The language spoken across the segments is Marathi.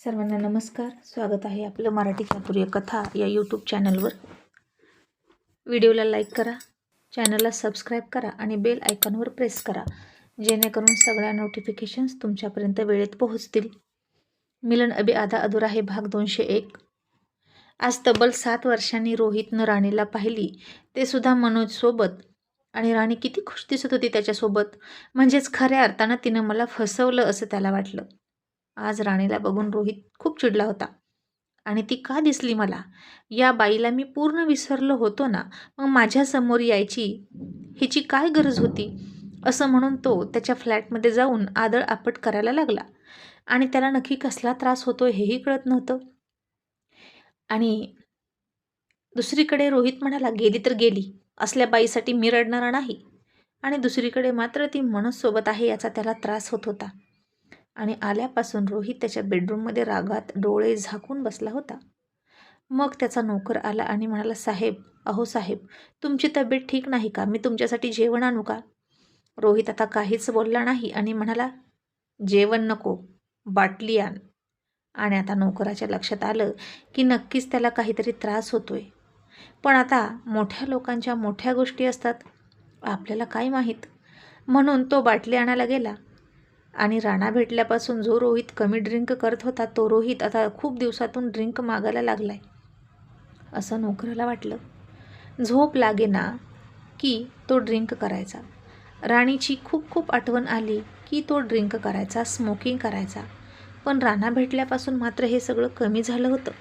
सर्वांना नमस्कार. स्वागत आहे आपलं मराठी चातुर्य कथा या यूट्यूब चॅनलवर. व्हिडिओला लाईक करा, चॅनलला सबस्क्राईब करा आणि बेल आयकॉनवर प्रेस करा, जेणेकरून सगळ्या नोटिफिकेशन्स तुमच्यापर्यंत वेळेत पोहोचतील. मिलन अभी आधा अधुरा हे भाग 201. आज तब्बल 7 वर्षांनी रोहितनं राणीला पाहिली, ते सुद्धा मनोजसोबत. आणि राणी किती खुश दिसत होती त्याच्यासोबत. म्हणजेच खऱ्या अर्थानं तिनं मला फसवलं असं त्याला वाटलं. आज राणीला बघून रोहित खूप चिडला होता. आणि ती का दिसली मला? या बाईला मी पूर्ण विसरलो होतो ना, मग माझ्यासमोर यायची हिची काय गरज होती? असं म्हणून तो त्याच्या फ्लॅटमध्ये जाऊन आदळ आपट करायला लागला. आणि त्याला नक्की कसला त्रास होतो हेही कळत नव्हतं. आणि दुसरीकडे रोहित म्हणाला, गेली तर गेली, असल्या बाईसाठी मी रडणारा नाही. आणि दुसरीकडे मात्र ती मनोजसोबत आहे याचा त्याला त्रास होत होता. आणि आल्यापासून रोहित त्याच्या बेडरूममध्ये रागात डोळे झाकून बसला होता. मग त्याचा नोकर आला आणि म्हणाला, साहेब, अहो साहेब, तुमची तब्येत ठीक नाही का? मी तुमच्यासाठी जेवण आणू का? रोहित आता काहीच बोलला नाही आणि म्हणाला, जेवण नको, बाटली आण. आणि आता नोकराच्या लक्षात आलं की नक्कीच त्याला काहीतरी त्रास होतोय. पण आता मोठ्या लोकांच्या मोठ्या गोष्टी असतात, आपल्याला काय माहीत. म्हणून तो बाटली आणायला गेला. आणि राणा भेटल्यापासून जो रोहित कमी ड्रिंक करत होता, तो रोहित आता खूप दिवसातून ड्रिंक मागायला लागलाय असं नोकराला वाटलं. झोप लागेना की तो ड्रिंक करायचा. राणीची खूप खूप आठवण आली की तो ड्रिंक करायचा, स्मोकिंग करायचा. पण राणा भेटल्यापासून मात्र हे सगळं कमी झालं होतं.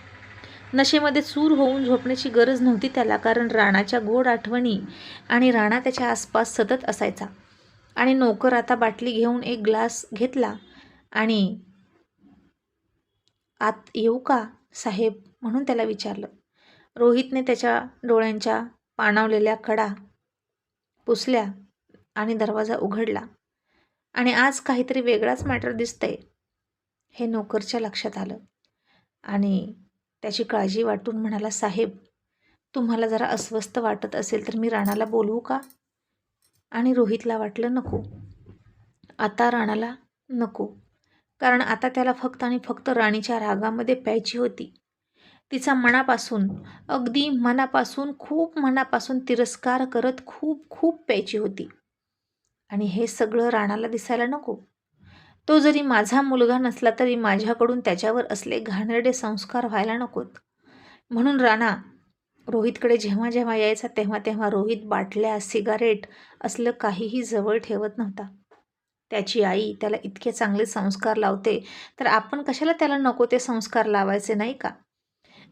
नशेमध्ये चूर होऊन झोपण्याची गरज नव्हती त्याला, कारण राणाच्या गोड आठवणी आणि राणा त्याच्या आसपास सतत असायचा. आणि नोकर आता बाटली घेऊन एक ग्लास घेतला आणि आत येऊ का साहेब म्हणून त्याला विचारलं. रोहितने त्याच्या डोळ्यांच्या पाणावलेल्या कडा पुसल्या आणि दरवाजा उघडला. आणि आज काहीतरी वेगळाच मॅटर दिसतंय हे नोकरच्या लक्षात आलं. आणि त्याची काळजी वाटून म्हणाला, साहेब, तुम्हाला जरा अस्वस्थ वाटत असेल तर मी राणाला बोलवू का? आणि रोहितला वाटलं नको, आता राणाला नको, कारण आता त्याला फक्त आणि फक्त राणीच्या रागामध्ये प्यायची होती. तिचा मनापासून, अगदी मनापासून, खूप मनापासून तिरस्कार करत खूप खूप प्यायची होती. आणि हे सगळं राणाला दिसायला नको. तो जरी माझा मुलगा नसला तरी माझ्याकडून त्याच्यावर असले घाणेरडे संस्कार व्हायला नकोत. म्हणून राणा रोहितकडे जेव्हा जेव्हा यायचा तेव्हा तेव्हा रोहित बाटल्या, सिगारेट असलं काहीही जवळ ठेवत नव्हता. त्याची आई त्याला इतके चांगले संस्कार लावते, तर आपण कशाला त्याला नको ते संस्कार लावायचे, नाही का?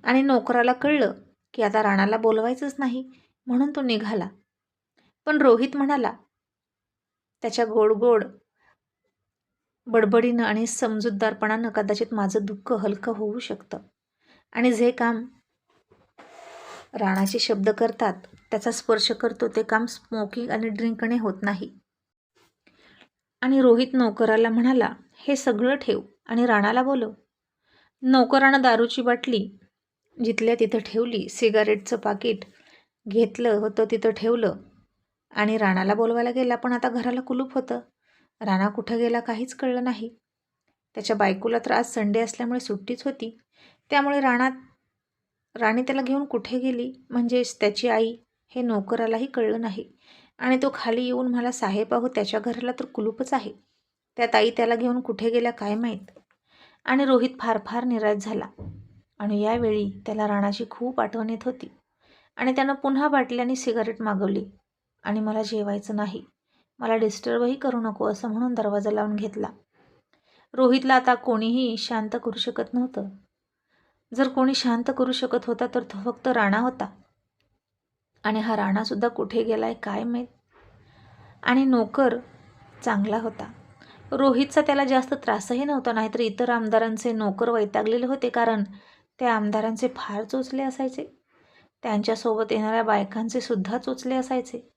आणि नोकराला कळलं की आता राणाला बोलवायचंच नाही, म्हणून तो निघाला. पण रोहित म्हणाला, त्याच्या गोड गोड बडबडीनं आणि समजूतदारपणानं कदाचित माझं दुःख हलकं होऊ शकतं. आणि जे काम राणाचे शब्द करतात, त्याचा स्पर्श करतो, ते काम स्मोकिंग आणि ड्रिंकने होत नाही. आणि रोहित नोकराला म्हणाला, हे सगळं ठेव आणि राणाला बोलव. नोकरानं दारूची बाटली जिथल्या तिथं ठेवली, सिगारेटचं पाकिट घेतलं होतं तिथं ठेवलं आणि राणाला बोलवायला गेला. पण आता घराला कुलूप होतं. राणा कुठं गेला काहीच कळलं नाही. त्याच्या बायकोला तर आज संडे असल्यामुळे सुट्टीच होती. त्यामुळे राणी त्याला घेऊन कुठे गेली, म्हणजेच त्याची आई, हे नोकरालाही कळलं नाही. आणि तो खाली येऊन मला, साहेब, अहो, त्याच्या घराला तर कुलूपच आहे, त्या ताई त्याला घेऊन कुठे गेल्या काय माहीत. आणि रोहित फार फार निराश झाला. आणि यावेळी त्याला राणाची खूप आठवण येत होती. आणि त्यानं पुन्हा बाटल्याने सिगारेट मागवली. आणि मला जेवायचं नाही, मला डिस्टर्बही करू नको असं म्हणून दरवाजा लावून घेतला. रोहितला आता कोणीही शांत करू शकत नव्हतं. जर कोणी शांत करू शकत होता तर तो फक्त राणा होता. आणि हा राणासुद्धा कुठे गेलाय काय माहीत. आणि नोकर चांगला होता. रोहितचा त्याला जास्त त्रासही नव्हता, नाहीतर इतर आमदारांचे नोकर वैतागलेले होते, कारण त्या आमदारांचे फार चोचले असायचे. त्यांच्यासोबत येणाऱ्या बायकांचे सुद्धा चोचले असायचे.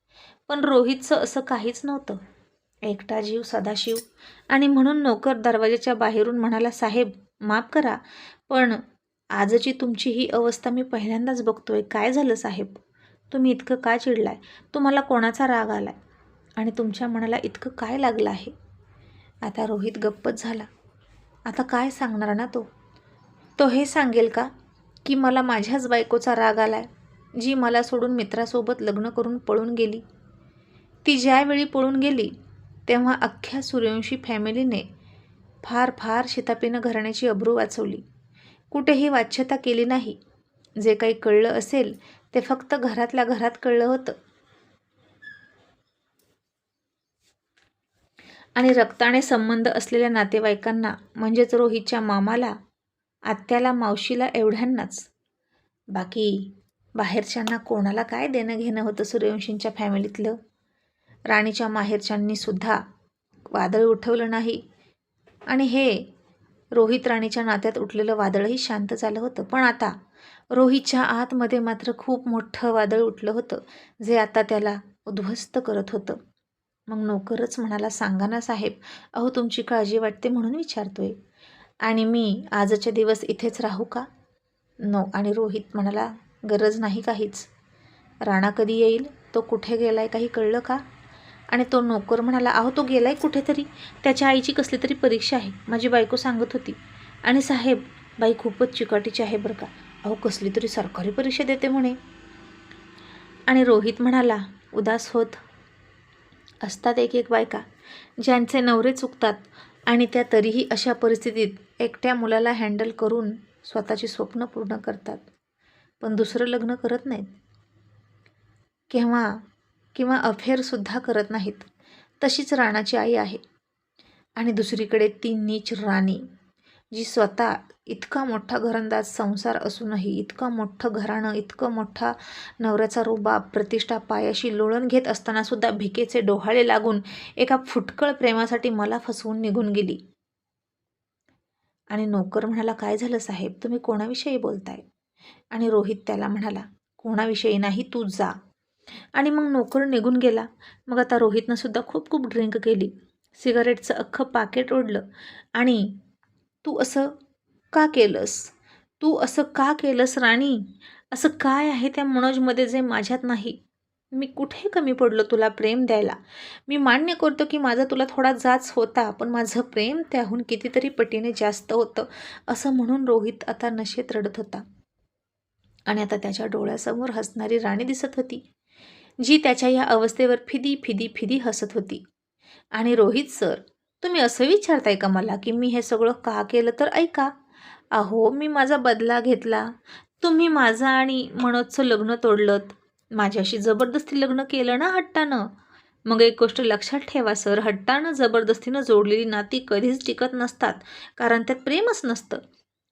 पण रोहितचं असं काहीच नव्हतं, एकटा जीव सदाशिव. आणि म्हणून नोकर दरवाजाच्या बाहेरून म्हणाला, साहेब, माफ करा, पण आजची तुमची ही अवस्था मी पहिल्यांदाच बघतोय. काय झालं साहेब? तुम्ही इतकं का चिडलाय? तुम्हाला कोणाचा राग आलाय? आणि तुमच्या मनाला इतकं काय लागलं आहे? आता रोहित गप्पच झाला. आता काय सांगणार ना तो? तो हे सांगेल का की मला माझ्याच बायकोचा राग आलाय, जी मला सोडून मित्रासोबत लग्न करून पळून गेली. ती ज्यावेळी पळून गेली तेव्हा अख्ख्या सूर्यवंशी फॅमिलीने फार फार शितापीनं घराण्याची अब्रू वाचवली. कुठेही वाच्यता केली नाही. जे काही कळलं असेल ते फक्त घरातल्या घरात कळलं होतं. आणि रक्ताने संबंध असलेल्या नातेवाईकांना, म्हणजेच रोहितच्या मामाला, आत्याला, मावशीला एवढ्यांनाच. बाकी बाहेरच्यांना कोणाला काय देणं घेणं होतं सूर्यवंशींच्या फॅमिलीतलं. राणीच्या माहेरच्यांनी सुद्धा वादळ उठवलं नाही आणि हे रोहित राणीच्या नात्यात उठलेलं वादळही शांत झालं होतं. पण आता रोहितच्या आतमध्ये मात्र खूप मोठं वादळ उठलं होतं, जे आता त्याला उद्ध्वस्त करत होतं. मग नोकरच म्हणाला, सांगा ना साहेब, अहो तुमची काळजी वाटते म्हणून विचारतोय. आणि मी आजचे दिवस इथेच राहू का? नो. आणि रोहित म्हणाला, गरज नाही काहीच. राणा कधी येईल, तो कुठे गेलाय काही कळलं का? आणि तो नोकर म्हणाला, अहो तो गेलाय कुठेतरी, त्याच्या आईची कसली तरी परीक्षा आहे, माझी बायको सांगत होती. आणि साहेब, बाई खूपच चिकाटीची आहे बरं का, अहो कसली तरी सरकारी परीक्षा देते म्हणे. आणि रोहित म्हणाला, उदास होत असतात एक एक बायका, ज्यांचे नवरे चुकतात आणि त्या तरीही अशा परिस्थितीत एकट्या मुलाला हँडल करून स्वतःची स्वप्न पूर्ण करतात, पण दुसरं लग्न करत नाहीत किंवा अफेअरसुद्धा करत नाहीत. तशीच राणाची आई आहे. आणि दुसरीकडे ती नीच राणी, जी स्वतः इतका मोठा घरंदाज संसार असूनही, इतकं मोठं घराणं, इतकं मोठा नवऱ्याचा रुबाब, प्रतिष्ठा पायाशी लोळण घेत असतानासुद्धा भिकेचे डोहाळे लागून एका फुटकळ प्रेमासाठी मला फसवून निघून गेली. आणि नोकर म्हणाला, काय झालं साहेब, तुम्ही कोणाविषयी बोलताय? आणि रोहित त्याला म्हणाला, कोणाविषयी नाही, तू जा. आणि मग नोकर निघून गेला. मग आता रोहितनं सुद्धा खूप खूप ड्रिंक केली, सिगारेटचं अख्खं पाकिट ओढलं. आणि तू असं का केलंस, तू असं का केलंस राणी? असं काय आहे त्या मनोजमध्ये जे माझ्यात नाही? मी कुठे कमी पडलो तुला प्रेम द्यायला? मी मान्य करतो की माझा तुला थोडा जाच होता, पण माझं प्रेम त्याहून कितीतरी पटीने जास्त होतं. असं म्हणून रोहित आता नशेत रडत होता. आणि आता त्याच्या डोळ्यासमोर हसणारी राणी दिसत होती, जी त्याच्या या अवस्थेवर फिदी फिदी फिदी हसत होती. आणि रोहित सर, तुम्ही असं विचारताय का मला की मी हे सगळं का केलं? तर ऐका, अहो मी माझा बदला घेतला. तुम्ही माझं आणि मनोजचं लग्न तोडलं, माझ्याशी जबरदस्ती लग्न केलं ना हट्टानं. मग एक गोष्ट लक्षात ठेवा सर, हट्टानं जबरदस्तीनं जोडलेली नाती कधीच टिकत नसतात, कारण त्यात प्रेमच नसतं.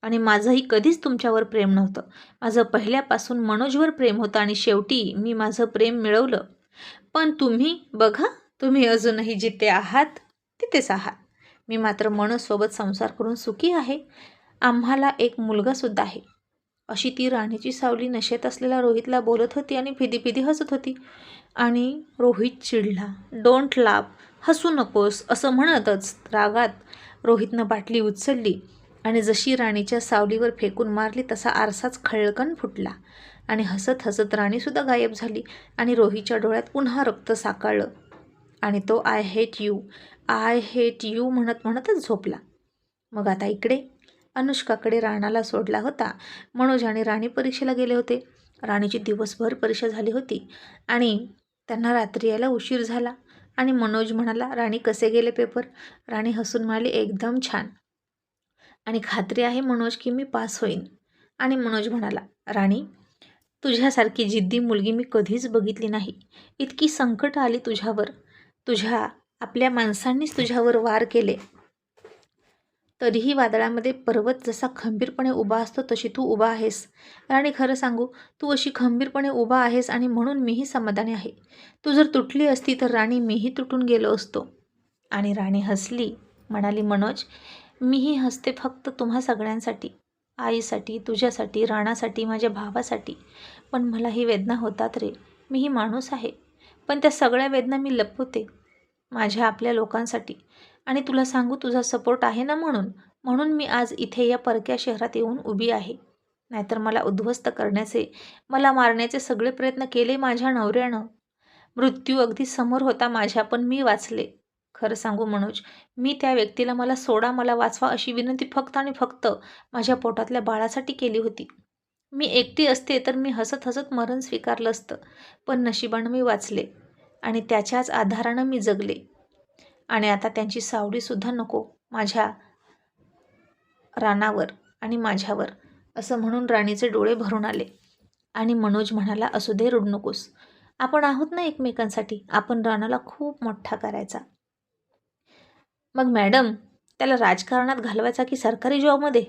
आणि माझंही कधीच तुमच्यावर प्रेम नव्हतं. माझं पहिल्यापासून मनोजवर प्रेम होतं आणि शेवटी मी माझं प्रेम मिळवलं. पण तुम्ही बघा, तुम्ही अजूनही जिथे आहात तिथेच आहात. मी मात्र मनोजसोबत संसार करून सुखी आहे. आम्हाला एक मुलगासुद्धा आहे. अशी ती राणीची सावली नशेत असलेल्या रोहितला बोलत होती आणि फिदी फिदी हसत होती. आणि रोहित चिडला. डोंट लाफ, हसू नकोस, असं म्हणतच रागात रोहितनं बाटली उचलली आणि जशी राणीच्या सावलीवर फेकून मारली तसा आरसाच खळकन फुटला. आणि हसत हसत राणीसुद्धा गायब झाली. आणि रोहितच्या डोळ्यात पुन्हा रक्त साकाळलं आणि तो आय हेट यू म्हणत म्हणतच झोपला. मग आता इकडे अनुष्काकडे राणाला सोडला होता. मनोज आणि राणी परीक्षेला गेले होते. राणीची दिवसभर परीक्षा झाली होती आणि त्यांना रात्री यायला उशीर झाला. आणि मनोज म्हणाला, राणी कसे गेले पेपर? राणी हसून म्हणाली, एकदम छान. आणि खात्री आहे मनोज की मी पास होईन. आणि मनोज म्हणाला, राणी तुझ्यासारखी जिद्दी मुलगी मी कधीच बघितली नाही. इतकी संकट आली तुझ्यावर, आपल्या माणसांनीच तुझ्यावर वार केले, तरीही वादळामध्ये पर्वत जसा खंबीरपणे उभा असतो तशी तू उभा आहेस. राणी खरं सांगू, तू अशी खंबीरपणे उभा आहेस आणि म्हणून मीही समाधानी आहे. तू जर तुटली असती तर राणी मीही तुटून गेलो असतो. आणि राणी हसली, म्हणाली, मनोज मीही हसते फक्त तुम्हा सगळ्यांसाठी, आईसाठी, तुझ्यासाठी, राणासाठी, माझ्या भावासाठी. पण मला ही वेदना होतात रे, मीही माणूस आहे, पण त्या सगळ्या वेदना मी लपवते माझ्या आपल्या लोकांसाठी. आणि तुला सांगू, तुझा सपोर्ट आहे ना, म्हणून मी आज इथे या परक्या शहरात येऊन उभी आहे. नाहीतर मला उद्ध्वस्त करण्याचे, मला मारण्याचे सगळे प्रयत्न केले माझ्या नवऱ्यानं. मृत्यू अगदी समोर होता माझ्या, पण मी वाचले. खरं सांगू मनोज, मी त्या व्यक्तीला मला सोडा, मला वाचवा अशी विनंती फक्त आणि फक्त माझ्या पोटातल्या बाळासाठी केली होती. मी एकटी असते तर मी हसत हसत मरण स्वीकारलं असतं, पण नशिबानं मी वाचले आणि त्याच्याच आधारानं मी जगले. आणि आता त्यांची सावलीसुद्धा नको माझ्या रानावर आणि माझ्यावर, असं म्हणून राणीचे डोळे भरून आले. आणि मनोज म्हणाला, असू दे, रडू नकोस. आपण आहोत ना एकमेकांसाठी. आपण रानाला खूप मोठा करायचा. मग मॅडम, त्याला राजकारणात घालवायचा की सरकारी जॉबमध्ये?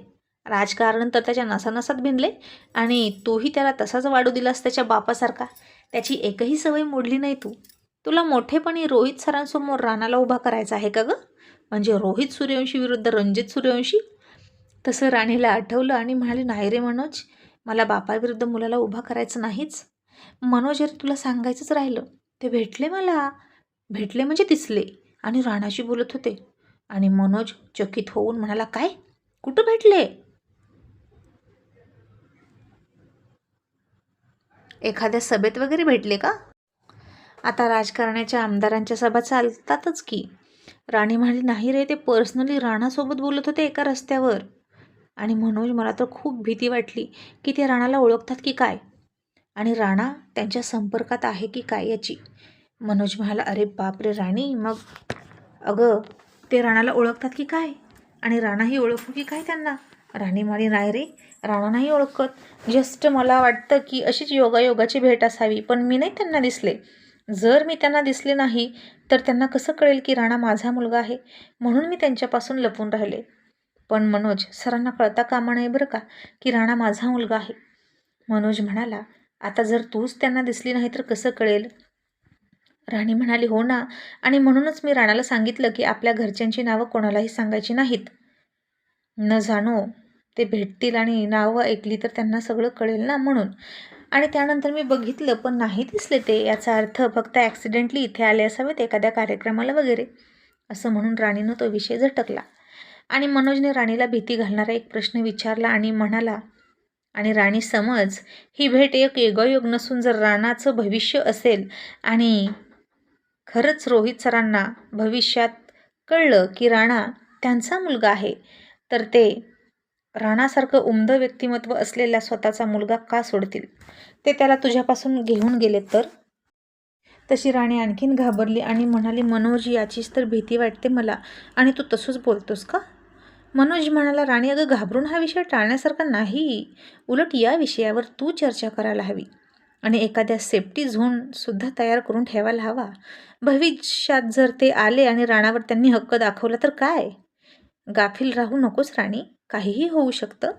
राजकारण तर त्याच्या नसानसात भिनले आणि तूही त्याला तसाच वाढू दिलास त्याच्या बापासारखा. त्याची एकही सवय मोडली नाही तू. तुला मोठेपणी रोहित सरांसमोर रानाला उभा करायचा आहे का गं? म्हणजे रोहित सूर्यवंशी विरुद्ध रणजित सूर्यवंशी? तसं राणीला आठवलं आणि म्हणाली, नाही रे मनोज, मला बापाविरुद्ध मुलाला उभा करायचं नाहीच. मनोज, अरे तुला सांगायचंच राहिलं, ते भेटले मला. भेटले म्हणजे दिसले आणि राणाशी बोलत होते. आणि मनोज चकित होऊन म्हणाला, काय? कुठं भेटले? एखाद्या सभेत वगैरे भेटले का? आता राजकारणाच्या आमदारांच्या सभा चालतातच की. राणी म्हणाली, नाही रे, ते पर्सनली राणासोबत बोलत होते एका रस्त्यावर. आणि मनोज, मला तर खूप भीती वाटली की ते राणाला ओळखतात की काय, आणि राणा त्यांच्या संपर्कात आहे की काय याची. मनोज म्हणाला, अरे बापरे राणी, मग अगं ते राणाला ओळखतात की काय, आणि राणाही ओळखू की काय त्यांना? राणी म्हणाली, नाही रे, राणा नाही ओळखत. जस्ट मला वाटतं की अशीच योगायोगाची भेट असावी, पण मी नाही त्यांना दिसले. जर मी त्यांना दिसले नाही तर त्यांना कसं कळेल की राणा माझा मुलगा आहे? म्हणून मी त्यांच्यापासून लपून राहिले. पण मनोज, सरांना कळता कामा नये बरं का की राणा माझा मुलगा आहे. मनोज म्हणाला, आता जर तूच त्यांना दिसली नाही तर कसं कळेल? राणी म्हणाली, हो ना, आणि म्हणूनच मी राणाला सांगितलं की आपल्या घरच्यांची नावं कोणालाही सांगायची नाहीत. न जाणो ते भेटतील आणि नावं ऐकली तर त्यांना सगळं कळेल ना, म्हणून. आणि त्यानंतर मी बघितलं पण नाही दिसले ते. याचा अर्थ फक्त ॲक्सिडेंटली इथे आले असावेत एखाद्या कार्यक्रमाला वगैरे, असं म्हणून राणीनं तो विषय झटकला. आणि मनोजने राणीला भीती घालणारा एक प्रश्न विचारला आणि म्हणाला, आणि राणी, समज ही भेट एक योगायोग नसून जर राणाचं भविष्य असेल आणि खरंच रोहित सरांना भविष्यात कळलं की राणा त्यांचा मुलगा आहे, तर ते राणासारखं उमदं व्यक्तिमत्व असलेला स्वतःचा मुलगा का सोडतील? ते त्याला तुझ्यापासून घेऊन गेले तर? तशी राणी आणखीन घाबरली आणि म्हणाली, मनोज, याचीच तर भीती वाटते मला, आणि तू तसंच बोलतोस का? मनोज म्हणाला, राणी, अगं घाबरून हा विषय टाळण्यासारखा नाही. उलट या विषयावर तू चर्चा करायला हवी आणि एखाद्या सेफ्टी झोनसुद्धा तयार करून ठेवायला हवा. भविष्यात जर ते आले आणि राणावर त्यांनी हक्क दाखवला तर काय? गाफील राहू नकोस राणी, काहीही होऊ शकतं.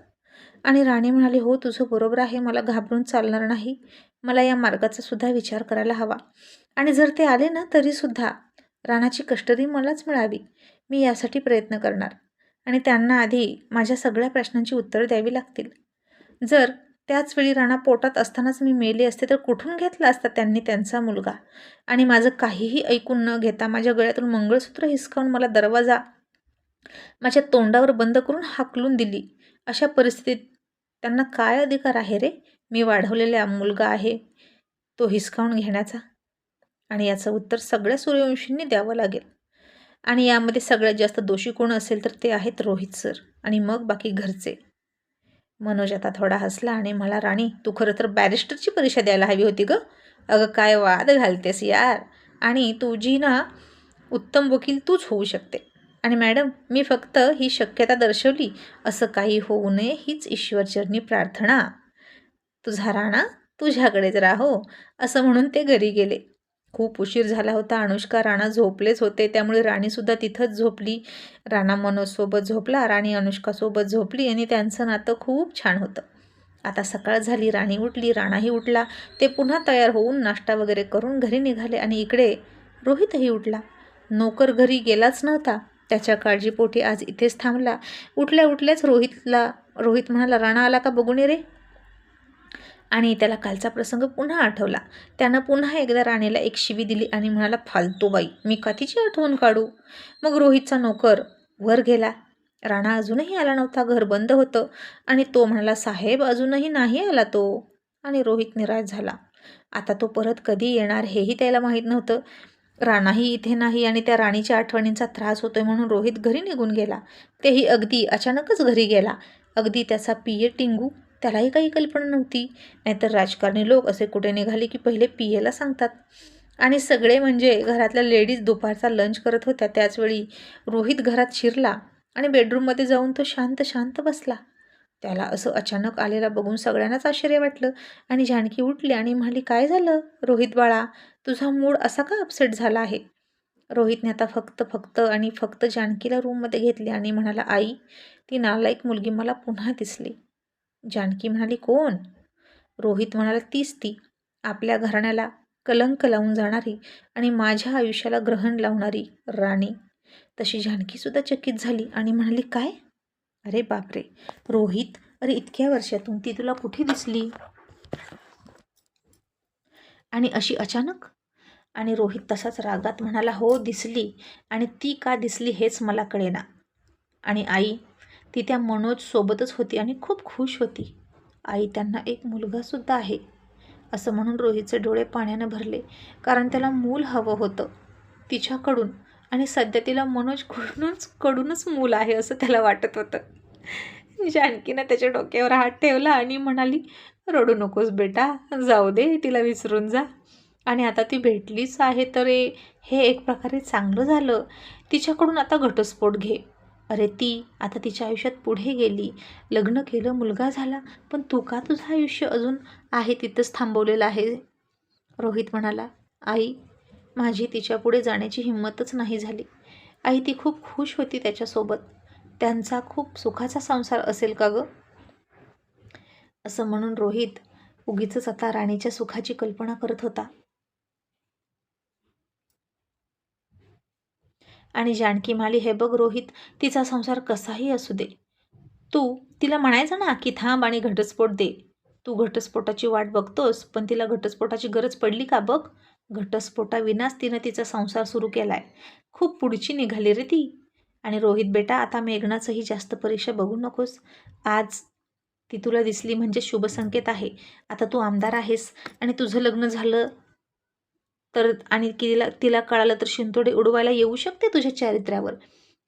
आणि राणी म्हणाली, हो, तुझं बरोबर आहे, मला घाबरून चालणार नाही. मला या मार्गाचा सुद्धा विचार करायला हवा. आणि जर ते आले ना तरीसुद्धा राणाची कस्टडी मलाच मिळावी. मी यासाठी प्रयत्न करणार, आणि त्यांना आधी माझ्या सगळ्या प्रश्नांची उत्तरं द्यावी लागतील. जर त्याच वेळी राणा पोटात असतानाच मी मेले असते तर कुठून घेतला असता त्यांनी त्यांचा मुलगा? आणि माझं काहीही ऐकून न घेता माझ्या गळ्यातून मंगळसूत्र हिसकावून मला दरवाजा माझ्या तोंडावर बंद करून हाकलून दिली. अशा परिस्थितीत त्यांना काय अधिकार आहे रे, मी वाढवलेला मुलगा आहे तो हिसकावून घेण्याचा? आणि याचं उत्तर सगळ्या सूर्यवंशींनी द्यावं लागेल. आणि यामध्ये सगळ्यात जास्त दोषी कोण असेल तर ते आहेत रोहित सर, आणि मग बाकी घरचे. मनोज आता थोडा हसला आणि म्हणाला, राणी, तू खरं तर बॅरिस्टरची परीक्षा द्यायला हवी होती गं. अगं काय वाद घालतेस यार, आणि तुझी ना उत्तम वकील तूच होऊ शकते. आणि मॅडम, मी फक्त ही शक्यता दर्शवली, असं काही होऊ नये हीच ईश्वरचरणी प्रार्थना. तुझा राणा तुझ्याकडेच राहो, असं म्हणून ते घरी गेले. खूप उशीर झाला होता. अनुष्का, राणा झोपलेच होते, त्यामुळे राणीसुद्धा तिथंच झोपली. राणा मनोजसोबत झोपला, राणी अनुष्कासोबत झोपली, आणि त्यांचं नातं खूप छान होतं. आता सकाळ झाली, राणी उठली, राणाही उठला. ते पुन्हा तयार होऊन नाश्ता वगैरे करून घरी निघाले. आणि इकडे रोहितही उठला. नोकर घरी गेलाच नव्हता. त्याच्या काळजीपोटी आज इथेच थांबला. उठल्या उठल्याच रोहित म्हणाला, राणा आला का बघून ये रे. आणि त्याला कालचा प्रसंग पुन्हा आठवला. त्यानं पुन्हा एकदा राणीला एक शिवी दिली आणि म्हणाला, फालतू बाई, मी का तिची आठवण काढू? मग रोहितचा नोकर वर गेला. राणा अजूनही आला नव्हता. घर बंद होतं आणि तो म्हणाला, साहेब, अजूनही नाही आला तो. आणि रोहित निराश झाला. आता तो परत कधी येणार हेही त्याला माहीत नव्हतं. राणाही इथे नाही आणि त्या राणीच्या आठवणींचा त्रास होतोय म्हणून रोहित घरी निघून गेला. तेही अगदी अचानकच घरी गेला. अगदी त्याचा पिये टिंगू, त्यालाही काही कल्पना नव्हती. नाहीतर राजकारणी लोक असे कुठे निघाले की पहिले पियेला सांगतात. आणि सगळे म्हणजे घरातल्या लेडीज दुपारचा लंच करत होत्या. त्याचवेळी रोहित घरात शिरला आणि बेडरूममध्ये जाऊन तो शांत शांत बसला. त्याला असं अचानक आलेला बघून सगळ्यांनाच आश्चर्य वाटलं. आणि जानकी उठली आणि म्हणाली, काय झालं रोहित बाळा, तुझा मूड असा का अपसेट झाला आहे? रोहितने आता फक्त जानकीला रूममध्ये घेतली आणि म्हणाला, आई, ती नालायक मुलगी मला पुन्हा दिसली. जानकी म्हणाली, कोण? रोहित म्हणाला, तीच ती, आपल्या घराण्याला कलंक लावून जाणारी आणि माझ्या आयुष्याला ग्रहण लावणारी राणी. तशी जानकीसुद्धा चकित झाली आणि म्हणाली, काय? अरे बापरे रोहित, अरे इतक्या वर्षातून ती तुला कुठे दिसली आणि अशी अचानक? आणि रोहित तसाच रागात म्हणाला, हो दिसली, आणि ती का दिसली हेच मला कळेना. आणि आई, ती त्या मनोज सोबतच होती आणि खूप खुश होती. आई, त्यांना एक मुलगासुद्धा आहे. असं म्हणून रोहितचे डोळे पाण्यानं भरले, कारण त्याला मूल हवं होतं तिच्याकडून. आणि सध्या तिला मनोजकडूनच मूल आहे असं त्याला वाटत होतं. जानकीनं त्याच्या डोक्यावर हात ठेवला आणि म्हणाली, रडू नकोस बेटा, जाऊ दे, तिला विसरून जा. आणि आता ती भेटलीच आहे तर हे एक प्रकारे चांगलं झालं. तिच्याकडून आता घटस्फोट घे. अरे ती आता तिच्या आयुष्यात पुढे गेली, लग्न केलं, मुलगा झाला, पण तू का तुझं आयुष्य अजून आहे तिथंच थांबवलेलं आहे? रोहित म्हणाला, आई, माझी तिच्या पुढे जाण्याची हिंमतच नाही झाली. आई, ती खूप खुश होती त्याच्यासोबत, त्यांचा खूप सुखाचा संसार असेल का गं? असं म्हणून रोहित उगीचच आता राणीच्या सुखाची कल्पना करत होता. आणि जानकी म्हणाली, हे बघ रोहित, तिचा संसार कसाही असू दे, तू तिला म्हणायचं ना की थांब आणि घटस्फोट दे. तू घटस्फोटाची वाट बघतोस, पण तिला घटस्फोटाची गरज पडली का बघ? घटस्फोटाविनाच तिनं तिचा संसार सुरू केलाय. खूप पुढची निघाली रे ती. आणि रोहित बेटा, आता मेघनाचंही जास्त परीक्षा बघू नकोस. आज ती तुला दिसली म्हणजे शुभ संकेत आहे. आता तू आमदार आहेस आणि तुझं लग्न झालं तर आणि तिला कळालं तर शिंतोडे उडवायला येऊ शकते तुझ्या चारित्र्यावर.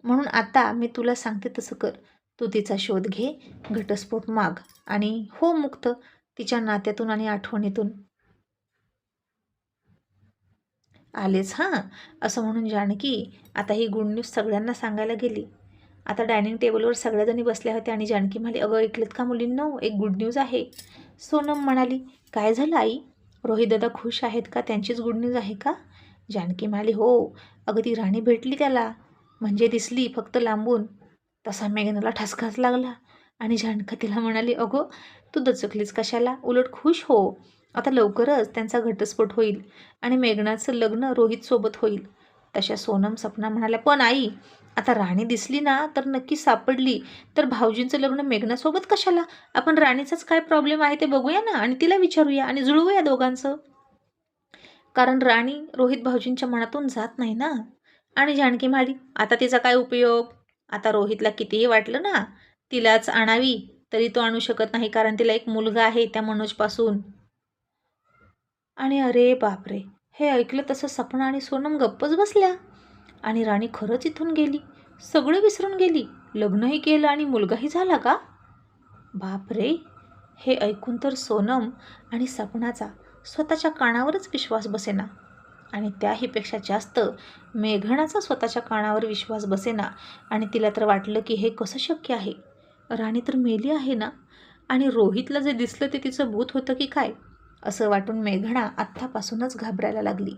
म्हणून आता मी तुला सांगते तसं कर. तू तिचा शोध घे, घटस्फोट माग आणि हो मुक्त तिच्या नात्यातून आणि आठवणीतून. आलेच हां. असं म्हणून जानकी आता ही गुड न्यूज सगळ्यांना सांगायला गेली. आता डायनिंग टेबलवर सगळ्याजणी बसल्या होत्या आणि जानकी म्हणाली, अगं ऐकलेत का मुलींनो, एक गुड न्यूज आहे. सोनम म्हणाली, काय झालं आई? रोहित दादा खुश आहेत का? त्यांचीच गुड न्यूज आहे का? जानकी म्हणाली, हो, अगं ती राणी भेटली त्याला, म्हणजे दिसली फक्त लांबून. तसा मेघनाला ठसकाच लागला आणि जानका तिला म्हणाली, अगं तू दचकलीस कशाला, उलट खुश हो. आता लवकरच त्यांचा घटस्फोट होईल आणि मेघनाचं लग्न रोहितसोबत होईल. तशा सोनम सपना म्हणाल्या, पण आई, आता राणी दिसली ना तर नक्की सापडली तर भाऊजींचं लग्न मेघनासोबत कशाला? आपण राणीचाच काय प्रॉब्लेम आहे ते बघूया ना आणि तिला विचारूया आणि जुळवूया दोघांचं. कारण राणी रोहित भाऊजींच्या मनातून जात नाही ना. आणि जानकी म्हणाली, आता तिचा काय उपयोग? आता रोहितला कितीही वाटलं ना तिलाच आणावी, तरी तो आणू शकत नाही, कारण तिला एक मुलगा आहे त्या मनोजपासून. आणि अरे बापरे, हे ऐकलं तसं सपना आणि सोनम गप्पच बसल्या. आणि राणी खरंच इथून गेली, सगळं विसरून गेली, लग्नही केलं आणि मुलगाही झाला का? बापरे, हे ऐकून तर सोनम आणि सपनाचा स्वतःच्या कानावरच विश्वास बसेना. आणि त्याहीपेक्षा जास्त मेघनाचा स्वतःच्या कानावर विश्वास बसेना. आणि तिला तर वाटलं की हे कसं शक्य आहे? राणी तर मेली आहे ना, आणि रोहितला जे दिसलं ते तिचं भूत होतं की काय? असं वाटून मेघना आत्तापासूनच घाबरायला लागली.